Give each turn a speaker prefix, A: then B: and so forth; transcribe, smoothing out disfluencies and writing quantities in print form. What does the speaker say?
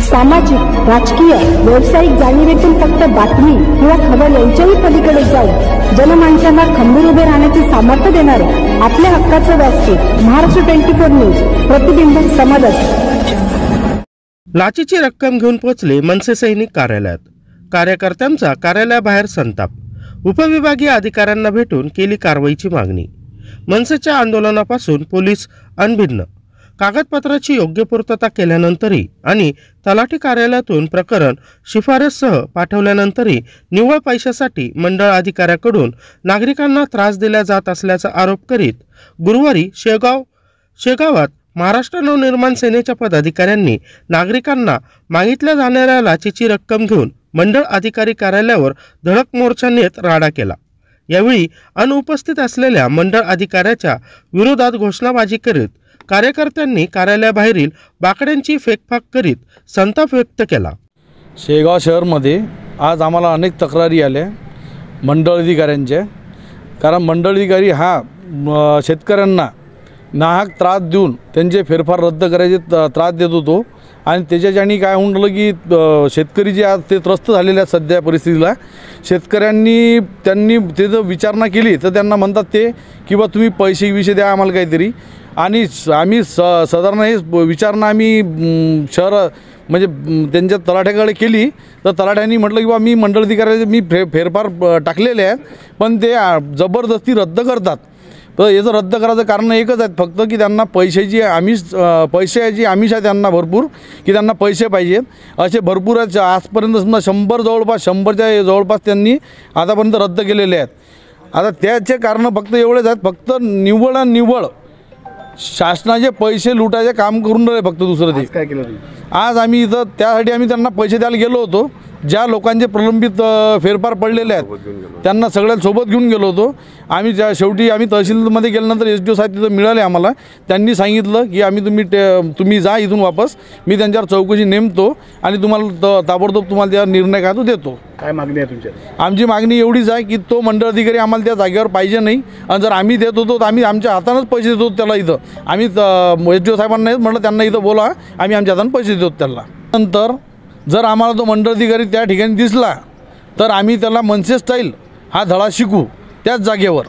A: सामाजिक, राजकीय, व्यावसायिक जाणीवेतून फक्त बातमी किंवा खबर यांच्याही पलीकडे जाऊन जनमानसांना खंबीर उभे राहण्याचे सामर्थ्य देणारे आपल्या हक्काचे व्यासपीठ महाराष्ट्र 24 न्यूज, प्रतिबिंब समाजात।
B: लाचेची रक्कम घेऊन पोहोचले मनसे सैनिक कार्यालयात। कार्यकर्त्यांचा कार्यालयाबाहेर संताप। उपविभागीय अधिकाऱ्यांना भेटून केली कारवाईची मागणी। मनसेच्या आंदोलनापासून पोलीस अनभिज्ञ। कागदपत्राची योग्य पूर्तता केल्यानंतरही आणि तलाठी कार्यालयातून प्रकरण शिफारससह पाठवल्यानंतरही निव्वळ पैशासाठी मंडळ अधिकाऱ्याकडून नागरिकांना त्रास दिला जात असल्याचा आरोप करीत गुरुवारी शेगावात महाराष्ट्र नवनिर्माण सेनेच्या पदाधिकाऱ्यांनी नागरिकांना मागितल्या जाणाऱ्या लाचेची रक्कम घेऊन मंडळ अधिकारी कार्यालयावर धडक मोर्चा नेत राडा केला। यावेळी अनुपस्थित असलेल्या मंडळ अधिकाऱ्याच्या विरोधात घोषणाबाजी करीत कार्यकर्त्यांनी कार्यालयाबाहेरील बाकड्यांची फेकफाक करीत संताप व्यक्त केला।
C: शेगाव शहरमध्ये आज आम्हाला अनेक तक्रारी आल्या मंडळ अधिकाऱ्यांच्या, कारण मंडळ अधिकारी हा शेतकऱ्यांना नाहक त्रास देऊन त्यांचे फेरफार रद्द करायचे त्रास देत होतो आणि त्याच्याच्यानी काय होऊन राहिलं की शेतकरी जे आज ते त्रस्त झालेल्या सध्या परिस्थितीला शेतकऱ्यांनी त्यांनी ते जर विचारणा केली तर त्यांना म्हणतात ते की बा तुम्ही पैसे विषय द्या आम्हाला काहीतरी, आणि आम्ही साधारण हे विचारणा आम्ही शहर म्हणजे त्यांच्या तलाठ्याकडे केली तर तलाठ्यांनी म्हटलं की बा मी मंडळ अधिकाऱ्याचे मी फेरफार टाकलेले आहेत पण ते जबरदस्ती रद्द करतात। तर याचं रद्द करायचं कारण एकच आहे फक्त की त्यांना पैशाची आमिष आहे त्यांना भरपूर, की त्यांना पैसे पाहिजेत असे भरपूर आजपर्यंत समजा 100च्या जवळपास त्यांनी आतापर्यंत रद्द केलेले आहेत। आता त्याचे कारण फक्त एवढेच आहेत, फक्त निव्वळ शासनाचे पैसे लुटायचे काम करून राहिले फक्त। दुसरं ते काय केलं आज आम्ही इथं त्यासाठी आम्ही त्यांना पैसे द्यायला गेलो होतो, ज्या लोकांचे प्रलंबित फेरफार पडलेले आहेत त्यांना सगळ्यांना सोबत घेऊन गेलो होतो आम्ही। शेवटी आम्ही तहसीलमध्ये गेल्यानंतर SDO साहेब तिथं मिळाले आम्हाला, त्यांनी सांगितलं की आम्ही तुम्ही जा इथून वापस, मी त्यांच्यावर चौकशी नेमतो आणि तुम्हाला ताबडतोब तुम्हाला त्या निर्णय काय तो देतो।
D: काय मागणी आहे तुमची?
C: आमची मागणी एवढीच आहे की तो मंडळ अधिकारी आम्हाला त्या जागेवर पाहिजे नाही, आणि जर आम्ही देत होतो तर आम्ही आमच्या हातानंच पैसे देतो त्याला। इथं आम्ही SDO साहेबांना म्हटलं त्यांना इथं बोला, आम्ही आमच्या हाताने पैसे देतो त्याला। नंतर जर आम्हाला तो मंडळ अधिकारी त्या ठिकाणी दिसला तर आम्ही त्याला मनसे स्टाईल हा धडा शिकू त्याच जागेवर।